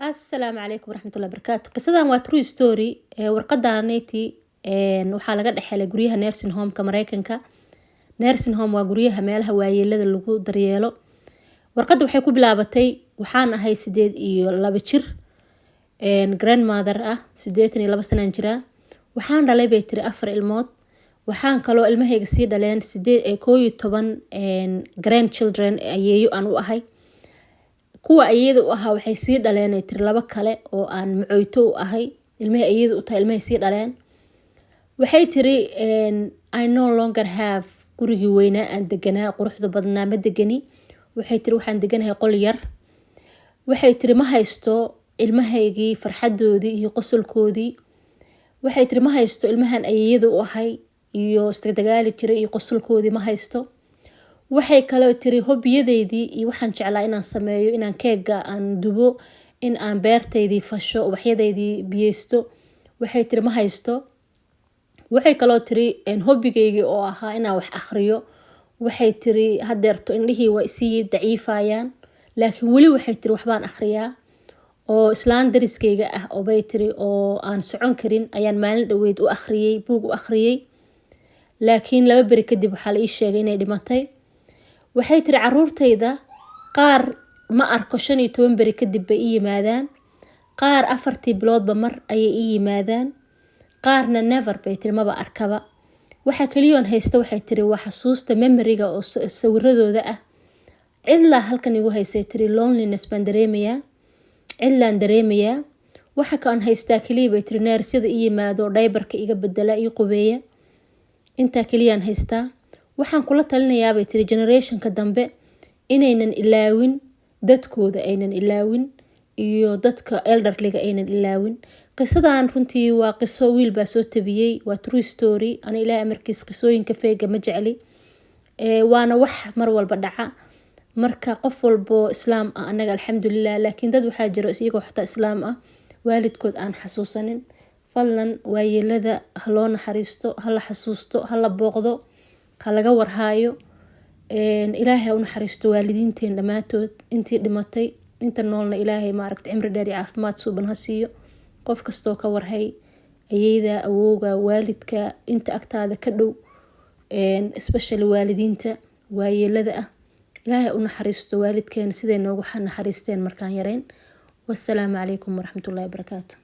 السلام عليكم ورحمة الله وبركاته. قصدان waa true story warqadaaneti waxaa laga dhaxelay guryaha nursing home ka Mareykanka. Nursing home waa guryaha meelaha waayeelada lagu daryeelo. Warqadu waxay ku bilaabatay waxaan ahay 8 jir grandmother ah 82 sano jira. Waxaan dhalay bay tiri 4 ilmood. Waxaan kaloo ilmahayga sii dhaleen 11 grandchildren ayeeyo aan u ahay. kuwa ayada u ahaa waxay sii dhaleen ay tir laba kale oo aan macooyto u ahay ilmaha ayada u tahay ilmaha sii dhaleen waxay tiri I no longer have gurigi weynaa aan deganaa quruxda badnaa ma degani waxay tiri waxaan deganahay qol yar waxay tiri ma haysto ilmahaygii farxadoodii iyo qosolkoodii waxay tiri ma haysto ilmahan ayada u ahay iyo istagdagaali jiray iyo qosolkoodii ma haysto waxay kaloo tiri hobbiyadeedii iyo waxaan jeclaa inaan sameeyo inaan keega aan dubo in aan beertaydii fasho waxyadeedii biyeysto waxay tiri ma haysto waxay kaloo tiri hobbigeygii oo ahaa inaan wax akhriyo waxay tiri hadeerto indhihii waa isii daciifayaan laakiin weli waxay tiri waxbaan akhriyaa oo islaan dariskeyga ah oo bay tiri oo aan socon karin ayaan maalin dhaweyd u akhriyay buug u akhriyay laakiin 2 bari kadib waxaa la ii sheegay inay dhimatay waxay tiri caruurtayda qaar ma arko 15 bari kadib bay ii yimaadaan qaar 4 biloodba mar ayay ii yimaadaan qaarna never bay tiri maba arkaba waxa kaliyoon haysta waxay tiri waa xasuusta memoryga oo sawiradooda ah cidla halkan igu haysay tiri loneliness baan dareemayaa cidlaan dareemayaa waxa kaan haystaa kaliya bay tiri neersida ii yimaado diaperka iga bedela ii qubeeya inta kaliyaan haystaa waxaan kula talinayaa bay tiri generationka dambe inaynan ilaawin dadkooda aynan ilaawin iyo dadka elderliga aynan ilaawin qisadan runtii waa qiso wiil baa soo tabiyay waa true story ana ilaahay markiis qisooyinka feega ma jecli waana wax mar walba dhaca marka qof walbo islaam ah anaga alxamdulillah laakiin dad waxaa jiro iyagoo xataa islaam ah waalidkood aan xasuusanin fadlan waayeelada haloo naxariisto hala xasuusto hala booqdo halaga warhaayo ilaahay u naxariisto waalidiinteen dhamaatood intii dhimatay inta noolna ilaahay ma aragtay cimri dheer iyo caafimaad suuban ha siiyo qof kastoo ka warhay ayeyda awowga waalidka inta agtaada ka dhow especially waalidiinta waayeelada ah ilaahay u naxariisto waalidkeen sidee noogu naxariisteen markaan yareen wassalaamu calaykum waraxmatullaahi wabarakaatuh